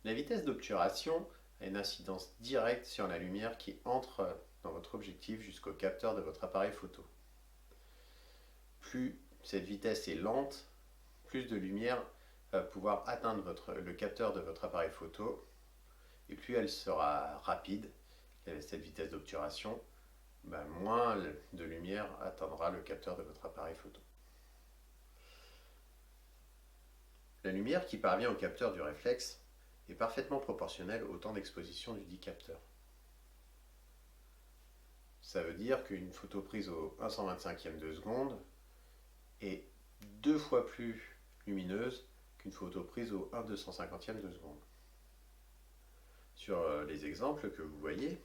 La vitesse d'obturation a une incidence directe sur la lumière qui entre dans votre objectif jusqu'au capteur de votre appareil photo. Plus cette vitesse est lente, plus de lumière va pouvoir atteindre le capteur de votre appareil photo, et plus elle sera rapide, cette vitesse d'obturation, moins de lumière atteindra le capteur de votre appareil photo. La lumière qui parvient au capteur du réflexe est parfaitement proportionnelle au temps d'exposition du dit capteur. Ça veut dire qu'une photo prise au 1/125e de seconde est 2 fois plus lumineuse qu'une photo prise au 1/250e de seconde. Sur les exemples que vous voyez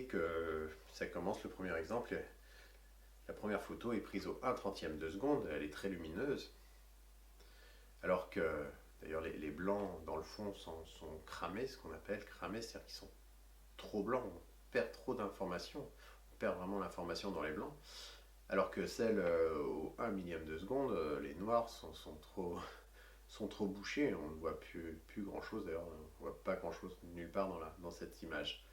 que ça commence, le premier exemple, la première photo est prise au 1/30e de seconde, elle est très lumineuse, alors que d'ailleurs les blancs dans le fond sont cramés, ce qu'on appelle cramés, c'est-à-dire qu'ils sont trop blancs, on perd trop d'informations, on perd vraiment l'information dans les blancs, alors que celles au 1 millième de seconde, les noirs sont trop bouchés, on ne voit plus grand chose, d'ailleurs on ne voit pas grand chose nulle part dans cette image.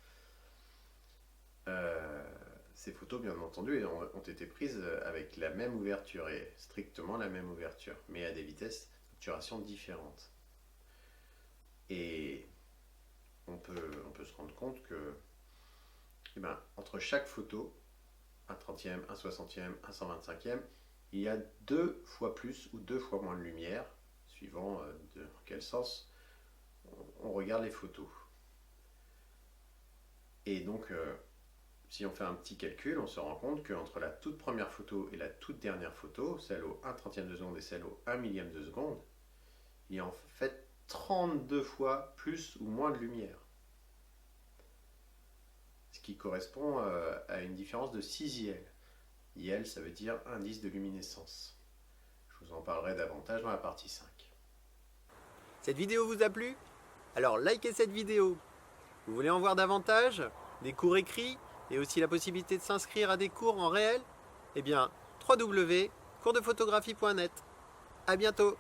Ces photos, bien entendu, ont été prises avec la même ouverture, et strictement la même ouverture, mais à des vitesses d'obturation différentes. Et on peut se rendre compte que entre chaque photo, 1/30e, 1/60e, 1/125e, il y a 2 fois plus ou 2 fois moins de lumière, suivant dans quel sens on regarde les photos. Et donc, si on fait un petit calcul, on se rend compte qu'entre la toute première photo et la toute dernière photo, celle au 1/30e de seconde et celle au 1 millième de seconde, il y a en fait 32 fois plus ou moins de lumière. Ce qui correspond à une différence de 6 IL. IL, ça veut dire indice de luminescence. Je vous en parlerai davantage dans la partie 5. Cette vidéo vous a plu? Alors likez cette vidéo. Vous voulez en voir davantage? Des cours écrits et aussi la possibilité de s'inscrire à des cours en réel? Eh bien, www.coursdephotographie.net. À bientôt!